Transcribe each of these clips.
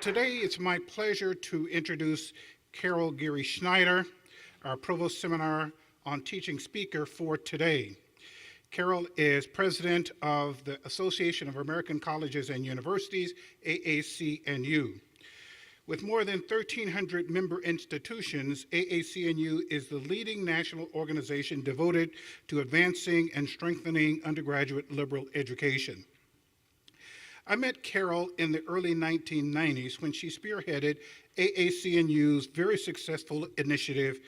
Today, it's my pleasure to introduce Carol Geary Snyder, our Provost Seminar on Teaching speaker for today. Carol is president of the Association of American Colleges and Universities, AAC&U. With more than 1,300 member institutions, AAC&U is the leading national organization devoted to advancing and strengthening undergraduate liberal education. I met Carol in the early 1990s when she spearheaded AAC&U's very successful initiative,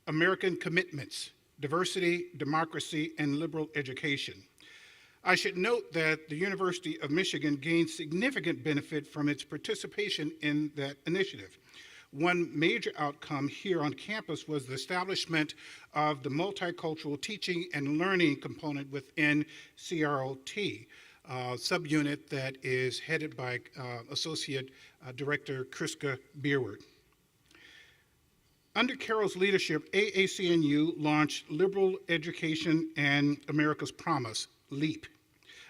American Commitments, Diversity, Democracy, and Liberal Education. I should note that the University of Michigan gained significant benefit from its participation in that initiative. One major outcome here on campus was the establishment of the multicultural teaching and learning component within CROT, subunit that is headed by Associate Director Kriska Beerward. Under Carol's leadership, AAC&U launched Liberal Education and America's Promise, LEAP,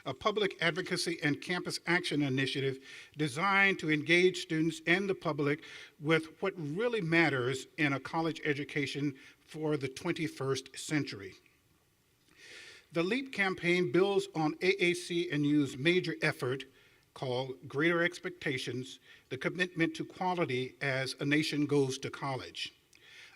a public advocacy and campus action initiative designed to engage students and the public with what really matters in a college education for the 21st century. The LEAP campaign builds on AAC&U's major effort called Greater Expectations, the commitment to quality as a nation goes to college,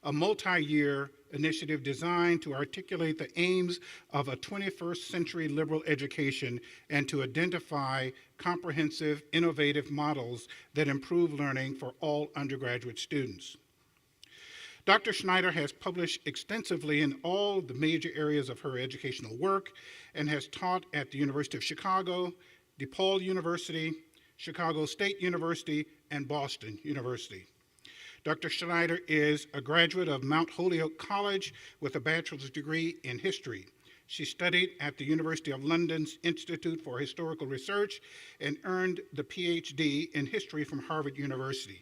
a multi-year initiative designed to articulate the aims of a 21st century liberal education and to identify comprehensive, innovative models that improve learning for all undergraduate students. Dr. Schneider has published extensively in all the major areas of her educational work and has taught at the University of Chicago, DePaul University, Chicago State University, and Boston University. Dr. Schneider is a graduate of Mount Holyoke College with a bachelor's degree in history. She studied at the University of London's Institute for Historical Research and earned the PhD in history from Harvard University.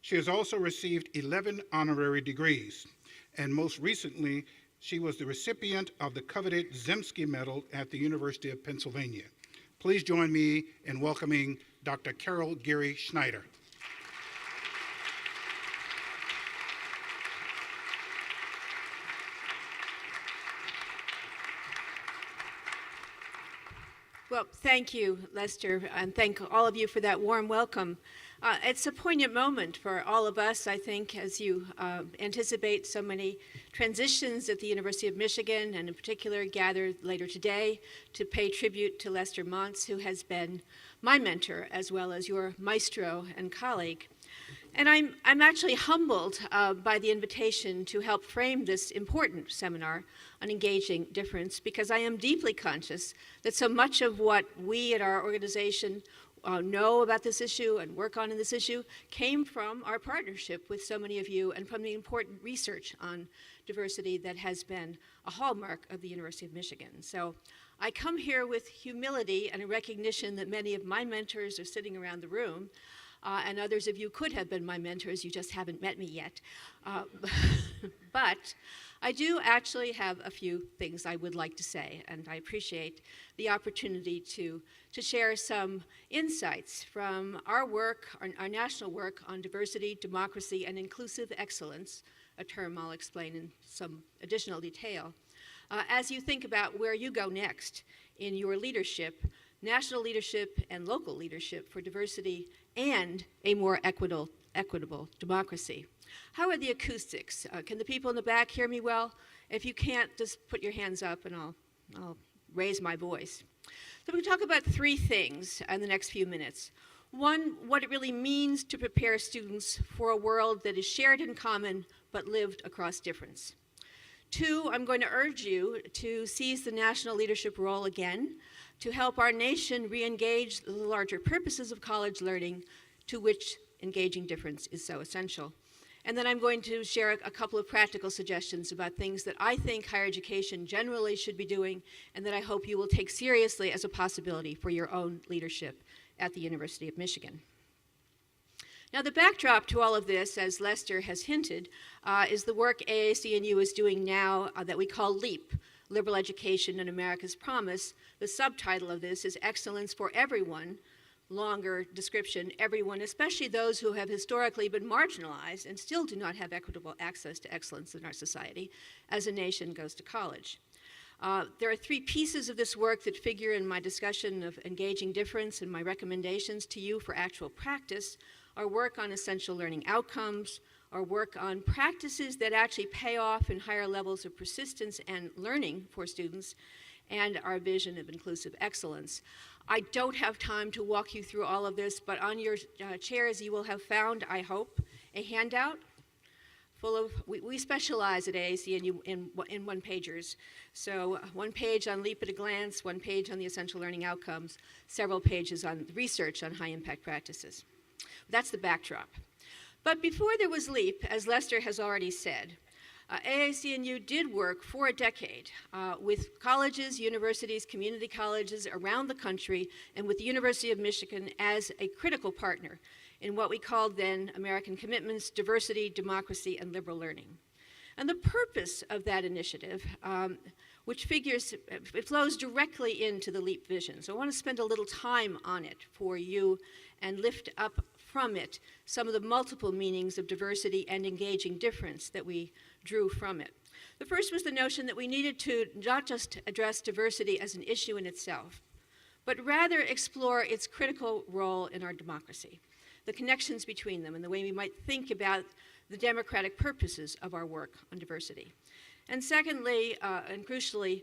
She has also received 11 honorary degrees, and most recently, she was the recipient of the coveted Zemsky Medal at the University of Pennsylvania. Please join me in welcoming Dr. Carol Geary Snyder. Well, thank you, Lester, and thank all of you for that warm welcome. It's a poignant moment for all of us, I think, as you anticipate so many transitions at the University of Michigan, and in particular gathered later today to pay tribute to Lester Monts, who has been my mentor as well as your maestro and colleague. And I'm actually humbled by the invitation to help frame this important seminar on engaging difference, because I am deeply conscious that so much of what we at our organization know about this issue and work on in this issue came from our partnership with so many of you and from the important research on diversity that has been a hallmark of the University of Michigan. So I come here with humility and a recognition that many of my mentors are sitting around the room, and others of you could have been my mentors, you just haven't met me yet. But I do actually have a few things I would like to say, and I appreciate the opportunity to share some insights from our work, our national work on diversity, democracy, and inclusive excellence, a term I'll explain in some additional detail, as you think about where you go next in your leadership, national leadership and local leadership for diversity and a more equitable democracy. How are the acoustics? Can the people in the back hear me well? If you can't, just put your hands up and I'll raise my voice. So we're going to talk about three things in the next few minutes. One, what it really means to prepare students for a world that is shared in common but lived across difference. Two, I'm going to urge you to seize the national leadership role again to help our nation re-engage the larger purposes of college learning to which engaging difference is so essential. And then I'm going to share a couple of practical suggestions about things that I think higher education generally should be doing and that I hope you will take seriously as a possibility for your own leadership at the University of Michigan. Now, the backdrop to all of this, as Lester has hinted, is the work AAC&U is doing now that we call LEAP, Liberal Education and America's Promise. The subtitle of this is Excellence for Everyone, longer description, everyone, especially those who have historically been marginalized and still do not have equitable access to excellence in our society, as a nation goes to college. There are 3 pieces of this work that figure in my discussion of engaging difference and my recommendations to you for actual practice: our work on essential learning outcomes, our work on practices that actually pay off in higher levels of persistence and learning for students, and our vision of inclusive excellence. I don't have time to walk you through all of this, but on your chairs you will have found, I hope, a handout full of, we specialize at AAC in one-pagers. So 1 page on LEAP at a glance, 1 page on the essential learning outcomes, several pages on research on high-impact practices. That's the backdrop. But before there was LEAP, as Lester has already said, AAC&U did work for a decade with colleges, universities, community colleges around the country, and with the University of Michigan as a critical partner in what we called then American Commitments, Diversity, Democracy, and Liberal Learning. And the purpose of that initiative, which it flows directly into the LEAP vision. So I want to spend a little time on it for you and lift up from it some of the multiple meanings of diversity and engaging difference that we drew from it. The first was the notion that we needed to not just address diversity as an issue in itself, but rather explore its critical role in our democracy, the connections between them, and the way we might think about the democratic purposes of our work on diversity. And secondly, and crucially,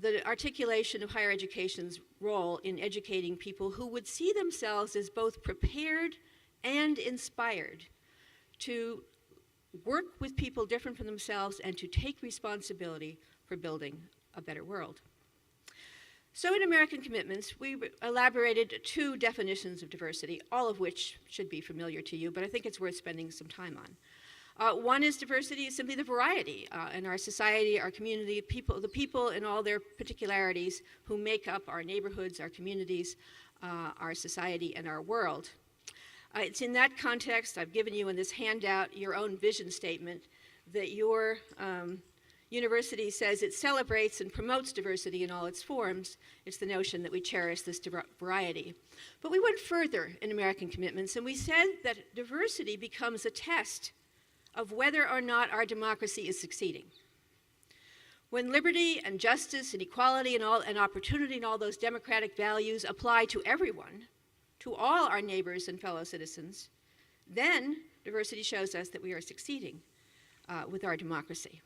the articulation of higher education's role in educating people who would see themselves as both prepared and inspired to work with people different from themselves and to take responsibility for building a better world. So in American Commitments, we elaborated 2 definitions of diversity, all of which should be familiar to you, but I think it's worth spending some time on. One is diversity is simply the variety in our society, our community, the people in all their particularities who make up our neighborhoods, our communities, our society, and our world. It's in that context I've given you in this handout your own vision statement that your university says it celebrates and promotes diversity in all its forms. It's the notion that we cherish this variety. But we went further in American Commitments, and we said that diversity becomes a test of whether or not our democracy is succeeding. When liberty and justice and equality and opportunity and all those democratic values apply to everyone, to all our neighbors and fellow citizens, then diversity shows us that we are succeeding with our democracy.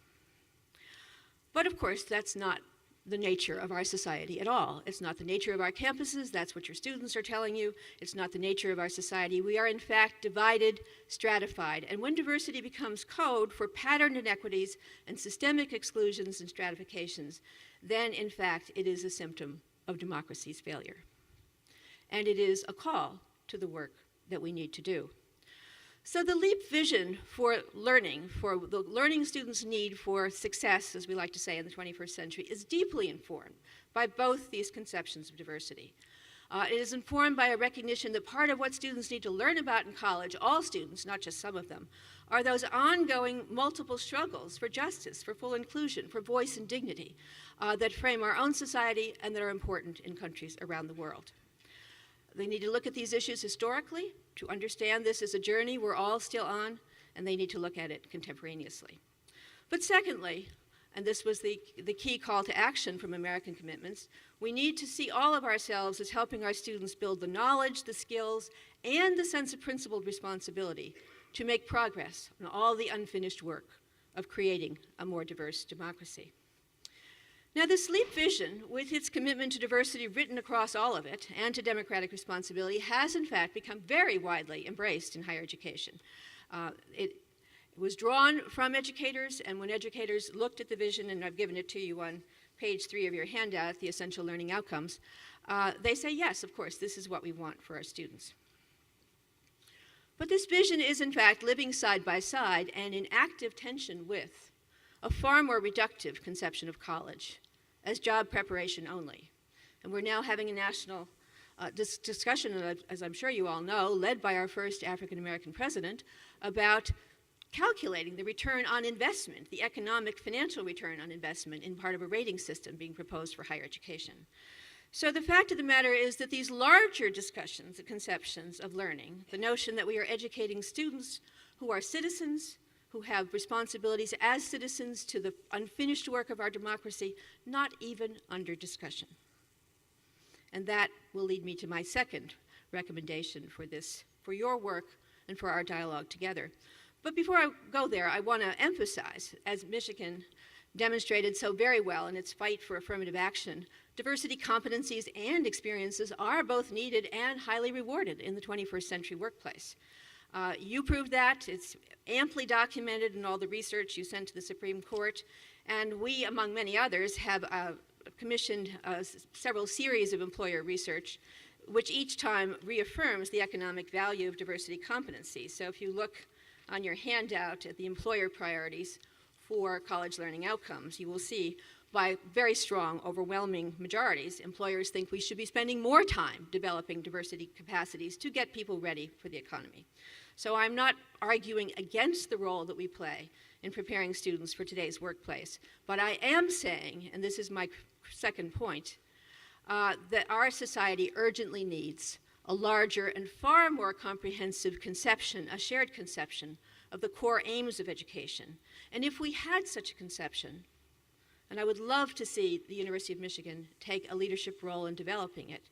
But of course, that's not the nature of our society at all. It's not the nature of our campuses. That's what your students are telling you. It's not the nature of our society. We are, in fact, divided, stratified. And when diversity becomes code for patterned inequities and systemic exclusions and stratifications, then, in fact, it is a symptom of democracy's failure. And it is a call to the work that we need to do. So the LEAP vision for learning, for the learning students need for success, as we like to say in the 21st century, is deeply informed by both these conceptions of diversity. It is informed by a recognition that part of what students need to learn about in college, all students, not just some of them, are those ongoing multiple struggles for justice, for full inclusion, for voice and dignity that frame our own society and that are important in countries around the world. They need to look at these issues historically to understand this as a journey we're all still on, and they need to look at it contemporaneously. But secondly, and this was the key call to action from American Commitments, we need to see all of ourselves as helping our students build the knowledge, the skills, and the sense of principled responsibility to make progress on all the unfinished work of creating a more diverse democracy. Now, this LEAP vision, with its commitment to diversity written across all of it and to democratic responsibility, has in fact become very widely embraced in higher education. It was drawn from educators, and when educators looked at the vision, and I've given it to you on page 3 of your handout, the essential learning outcomes, they say, yes, of course, this is what we want for our students. But this vision is, in fact, living side by side and in active tension with a far more reductive conception of college as job preparation only. And we're now having a national discussion, as I'm sure you all know, led by our first African-American president, about calculating the return on investment, the economic financial return on investment in part of a rating system being proposed for higher education. So the fact of the matter is that these larger discussions and conceptions of learning, the notion that we are educating students who are citizens, who have responsibilities as citizens to the unfinished work of our democracy, not even under discussion. And that will lead me to my second recommendation for your work and for our dialogue together. But before I go there, I want to emphasize, as Michigan demonstrated so very well in its fight for affirmative action, diversity competencies and experiences are both needed and highly rewarded in the 21st century workplace. You proved that. It's amply documented in all the research you sent to the Supreme Court. And we, among many others, have commissioned several series of employer research, which each time reaffirms the economic value of diversity competencies. So if you look on your handout at the employer priorities for college learning outcomes, you will see by very strong, overwhelming majorities, employers think we should be spending more time developing diversity capacities to get people ready for the economy. So I'm not arguing against the role that we play in preparing students for today's workplace, but I am saying, and this is my second point, that our society urgently needs a larger and far more comprehensive conception, a shared conception of the core aims of education. And if we had such a conception, and I would love to see the University of Michigan take a leadership role in developing it,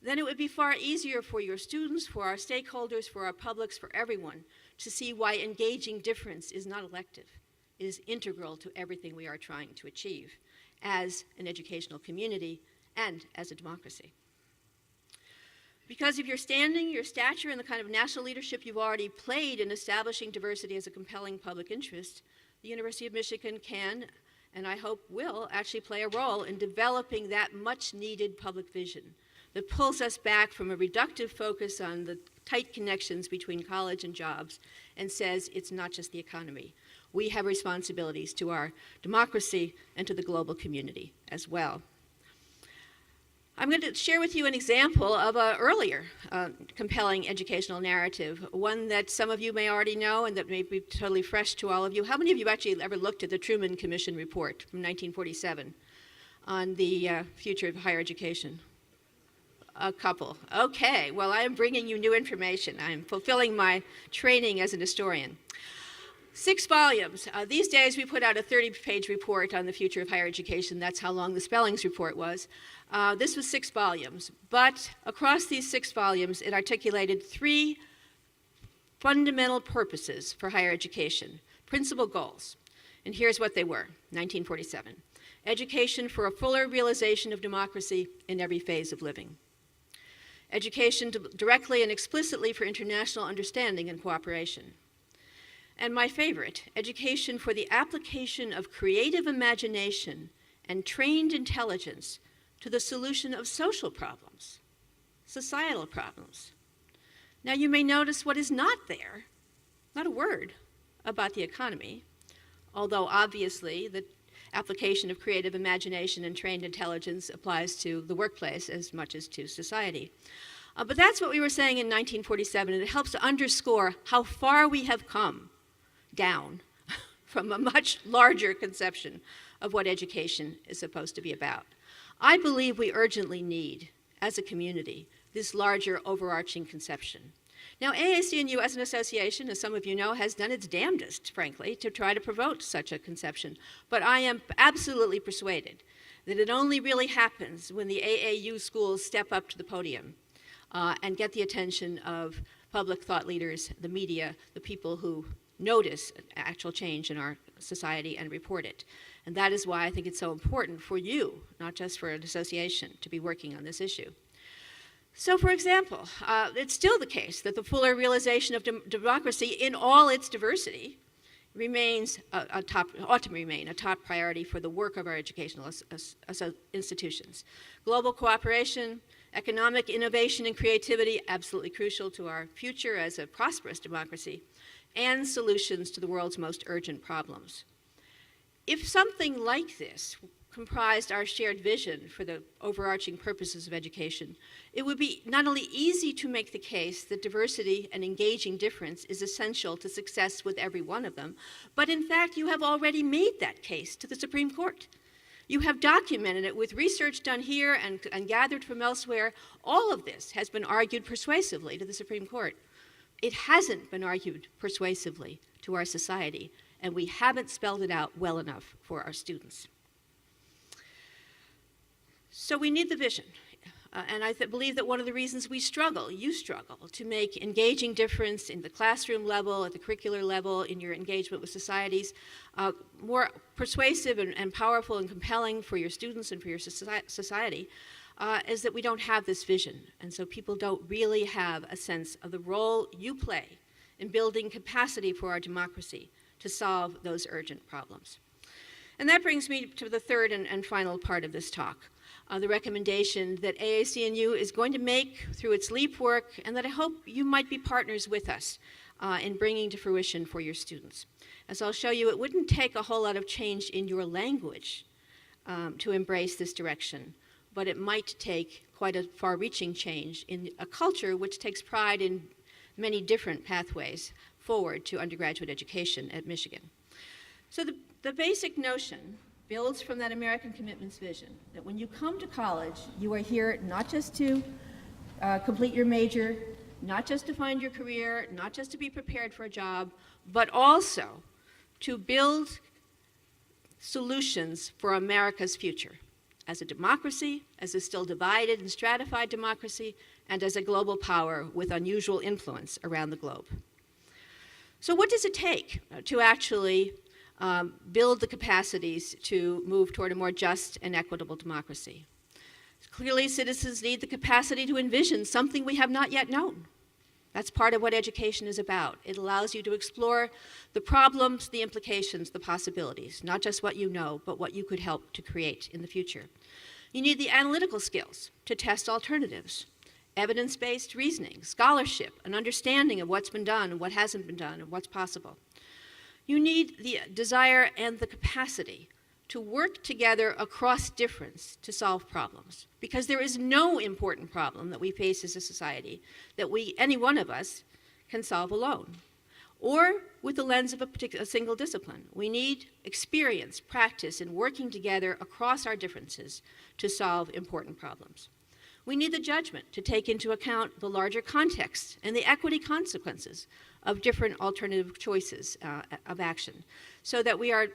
then it would be far easier for your students, for our stakeholders, for our publics, for everyone to see why engaging difference is not elective. It is integral to everything we are trying to achieve as an educational community and as a democracy. Because of your standing, your stature, and the kind of national leadership you've already played in establishing diversity as a compelling public interest, the University of Michigan can, and I hope will, actually play a role in developing that much-needed public vision that pulls us back from a reductive focus on the tight connections between college and jobs and says it's not just the economy. We have responsibilities to our democracy and to the global community as well. I'm going to share with you an example of an earlier compelling educational narrative, one that some of you may already know and that may be totally fresh to all of you. How many of you actually ever looked at the Truman Commission report from 1947 on the future of higher education? A couple. Okay, well, I am bringing you new information. I'm fulfilling my training as an historian. 6 volumes. These days we put out a 30-page report on the future of higher education. That's how long the Spellings report was. This was 6 volumes, but across these 6 volumes it articulated 3 fundamental purposes for higher education, principal goals. And here's what they were, 1947. Education for a fuller realization of democracy in every phase of living. Education directly and explicitly for international understanding and cooperation. And my favorite, education for the application of creative imagination and trained intelligence to the solution of social problems, societal problems. Now you may notice what is not there, not a word about the economy, although obviously the application of creative imagination and trained intelligence applies to the workplace as much as to society. But that's what we were saying in 1947, and it helps to underscore how far we have come down from a much larger conception of what education is supposed to be about. I believe we urgently need, as a community, this larger overarching conception. Now, AAC&U as an association, as some of you know, has done its damnedest, frankly, to try to promote such a conception. But I am absolutely persuaded that it only really happens when the AAU schools step up to the podium and get the attention of public thought leaders, the media, the people who notice actual change in our society and report it. And that is why I think it's so important for you, not just for an association, to be working on this issue. So, for example, it's still the case that the fuller realization of democracy in all its diversity ought to remain a top priority for the work of our educational institutions. Global cooperation, economic innovation and creativity, absolutely crucial to our future as a prosperous democracy, and solutions to the world's most urgent problems. If something like this comprised our shared vision for the overarching purposes of education, it would be not only easy to make the case that diversity and engaging difference is essential to success with every one of them, but in fact you have already made that case to the Supreme Court. You have documented it with research done here and gathered from elsewhere. All of this has been argued persuasively to the Supreme Court. It hasn't been argued persuasively to our society, and we haven't spelled it out well enough for our students. So we need the vision. And I believe that one of the reasons we struggle, you struggle, to make engaging difference in the classroom level, at the curricular level, in your engagement with societies, more persuasive and powerful and compelling for your students and for your society, is that we don't have this vision. And so people don't really have a sense of the role you play in building capacity for our democracy to solve those urgent problems. And that brings me to the third and final part of this talk. The recommendation that AAC&U is going to make through its LEAP work, and that I hope you might be partners with us in bringing to fruition for your students. As I'll show you, it wouldn't take a whole lot of change in your language to embrace this direction, but it might take quite a far-reaching change in a culture which takes pride in many different pathways forward to undergraduate education at Michigan. So the basic notion builds from that American Commitments vision, that when you come to college, you are here not just to complete your major, not just to find your career, not just to be prepared for a job, but also to build solutions for America's future as a democracy, as a still divided and stratified democracy, and as a global power with unusual influence around the globe. So what does it take to actually build the capacities to move toward a more just and equitable democracy? Clearly, citizens need the capacity to envision something we have not yet known. That's part of what education is about. It allows you to explore the problems, the implications, the possibilities, not just what you know, but what you could help to create in the future. You need the analytical skills to test alternatives, evidence-based reasoning, scholarship, an understanding of what's been done and what hasn't been done and what's possible. You need the desire and the capacity to work together across difference to solve problems, because there is no important problem that we face as a society that any one of us, can solve alone, or with the lens of a single discipline. We need experience, practice in working together across our differences to solve important problems. We need the judgment to take into account the larger context and the equity consequences of different alternative choices of action, so that we are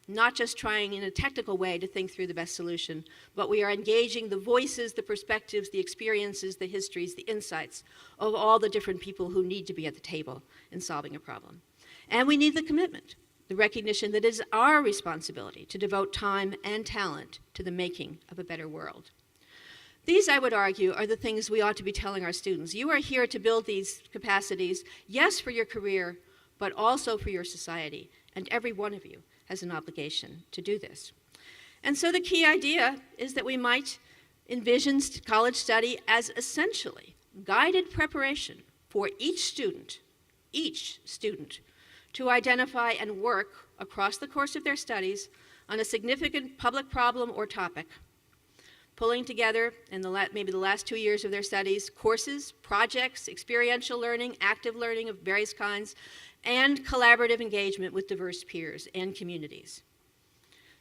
not just trying in a technical way to think through the best solution, but we are engaging the voices, the perspectives, the experiences, the histories, the insights of all the different people who need to be at the table in solving a problem. And we need the commitment, the recognition that it is our responsibility to devote time and talent to the making of a better world. These, I would argue, are the things we ought to be telling our students. You are here to build these capacities, yes, for your career, but also for your society, and every one of you has an obligation to do this. And so the key idea is that we might envision college study as essentially guided preparation for each student, to identify and work across the course of their studies on a significant public problem or topic, pulling together in maybe the last 2 years of their studies, courses, projects, experiential learning, active learning of various kinds, and collaborative engagement with diverse peers and communities.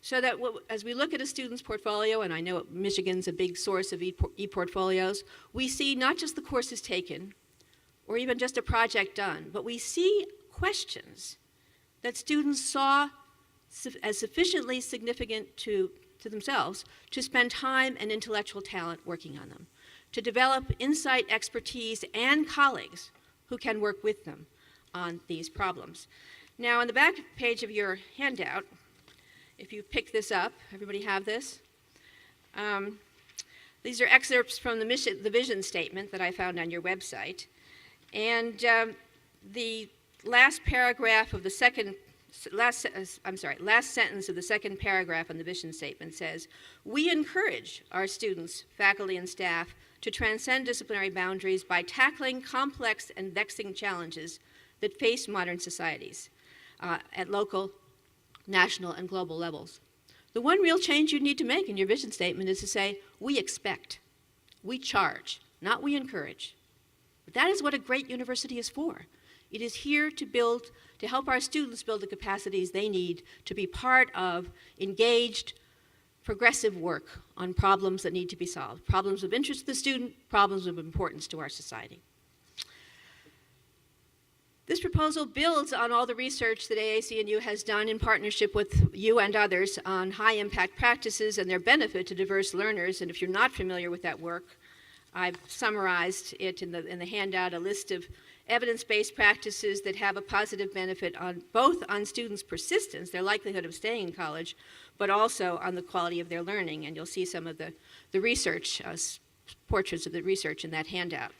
So that as we look at a student's portfolio, and I know Michigan's a big source of e-portfolios, we see not just the courses taken, or even just a project done, but we see questions that students saw as sufficiently significant to themselves to spend time and intellectual talent working on them, to develop insight, expertise, and colleagues who can work with them on these problems. Now, on the back page of your handout, if you pick this up, everybody have this? These are excerpts from the vision statement that I found on your website. And the last paragraph of the last sentence of the second paragraph on the vision statement says, "We encourage our students, faculty, and staff to transcend disciplinary boundaries by tackling complex and vexing challenges that face modern societies at local, national, and global levels." The one real change you need to make in your vision statement is to say, we expect, we charge, not we encourage. But that is what a great university is for. It is here to help our students build the capacities they need to be part of engaged, progressive work on problems that need to be solved, problems of interest to the student, problems of importance to our society. This proposal builds on all the research that AAC&U has done in partnership with you and others on high-impact practices and their benefit to diverse learners. And if you're not familiar with that work, I've summarized it in the handout, a list of evidence-based practices that have a positive benefit on both on students' persistence, their likelihood of staying in college, but also on the quality of their learning. And you'll see some of the research, portraits of the research in that handout.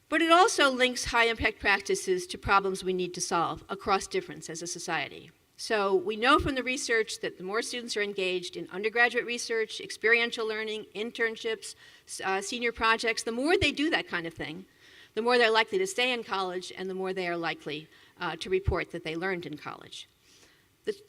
But it also links high-impact practices to problems we need to solve across difference as a society. So we know from the research that the more students are engaged in undergraduate research, experiential learning, internships, senior projects, the more they do that kind of thing, the more they're likely to stay in college and the more they are likely to report that they learned in college.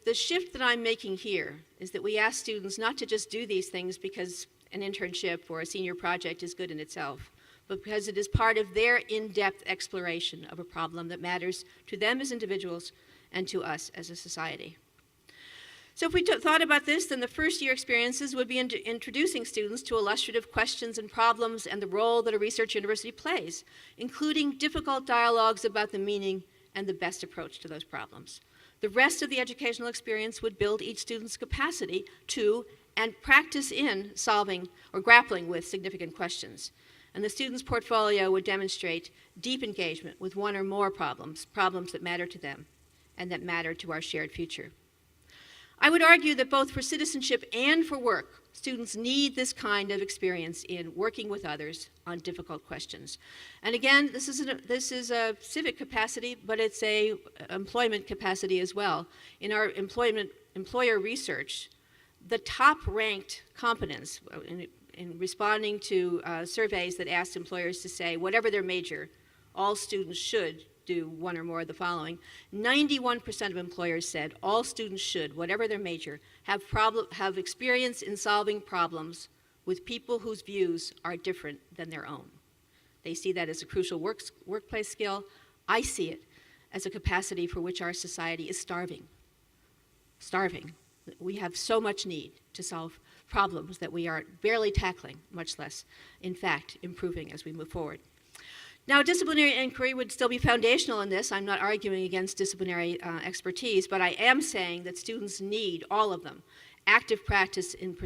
The shift that I'm making here is that we ask students not to just do these things because an internship or a senior project is good in itself, but because it is part of their in-depth exploration of a problem that matters to them as individuals and to us as a society. So if we thought about this, then the first-year experiences would be introducing students to illustrative questions and problems and the role that a research university plays, including difficult dialogues about the meaning and the best approach to those problems. The rest of the educational experience would build each student's capacity to and practice in solving or grappling with significant questions. And the student's portfolio would demonstrate deep engagement with one or more problems that matter to them and that matter to our shared future. I would argue that both for citizenship and for work, students need this kind of experience in working with others on difficult questions. And again, this is a civic capacity, but it's a employment capacity as well. In our employer research, the top-ranked competence in responding to surveys that asked employers to say, whatever their major, all students should do one or more of the following. 91% of employers said all students should, whatever their major, have experience in solving problems with people whose views are different than their own. They see that as a crucial workplace skill. I see it as a capacity for which our society is starving. Starving. We have so much need to solve problems that we are barely tackling, much less, in fact, improving as we move forward. Now, disciplinary inquiry would still be foundational in this. I'm not arguing against disciplinary expertise, but I am saying that students need, all of them, active practice in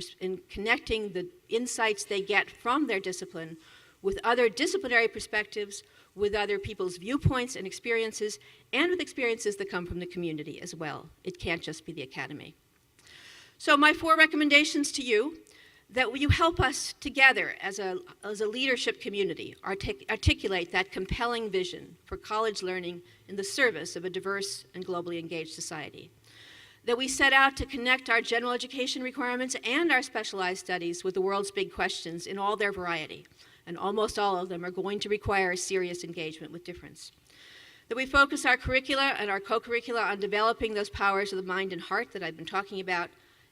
connecting the insights they get from their discipline with other disciplinary perspectives, with other people's viewpoints and experiences, and with experiences that come from the community as well. It can't just be the academy. So my 4 recommendations to you, that will you help us together as a leadership community articulate that compelling vision for college learning in the service of a diverse and globally engaged society. That we set out to connect our general education requirements and our specialized studies with the world's big questions in all their variety, and almost all of them are going to require serious engagement with difference. That we focus our curricula and our co-curricula on developing those powers of the mind and heart that I've been talking about,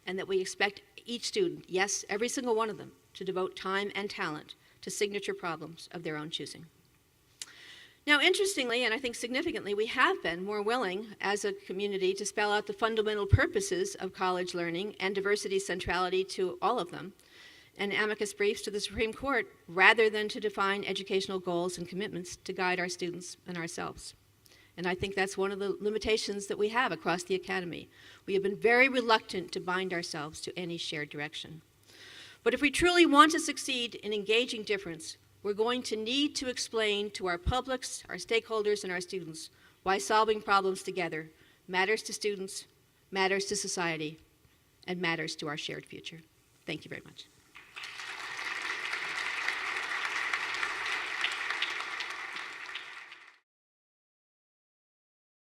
and that we expect each student, yes, every single one of them, to devote time and talent to signature problems of their own choosing. Now, interestingly, and I think significantly, we have been more willing as a community to spell out the fundamental purposes of college learning and diversity centrality to all of them, and amicus briefs to the Supreme Court, rather than to define educational goals and commitments to guide our students and ourselves. And I think that's one of the limitations that we have across the academy. We have been very reluctant to bind ourselves to any shared direction. But if we truly want to succeed in engaging difference, we're going to need to explain to our publics, our stakeholders, and our students why solving problems together matters to students, matters to society, and matters to our shared future. Thank you very much.